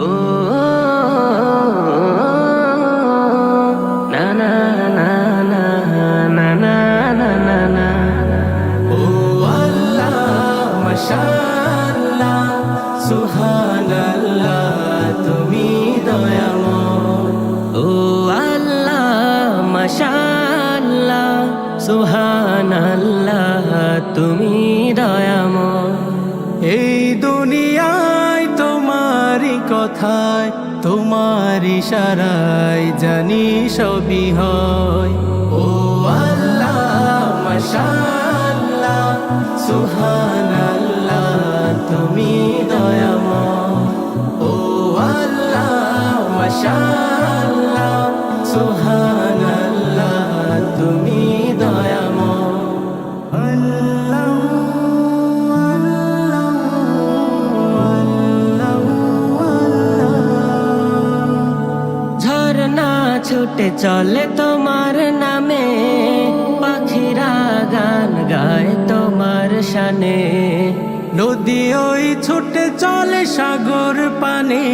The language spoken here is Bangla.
ও না না না না না না না না না। ও আল্লাহ মাশাআল্লাহ সুবহানাল্লাহ তুমি দয়াময়। ও আল্লাহ মাশাআল্লাহ সুবহানাল্লাহ তুমি দয়াময়। এই দুনিয়ায় তোমারই কথায় তোমার ইশারায় জানি সবই হয়। ও আল্লাহ মাশাআল্লাহ সুবহানাল্লাহ তুমি দয়াময়। ও আল্লাহ মাশাআল্লাহ সুবহানাল্লাহ তুমি দয়াময়। ঝরনা ছুটে চলে তোমার নামে, পাখিরা গান গায় তোমার শানে। নদী ওই ছুটে চলে সাগর পানে।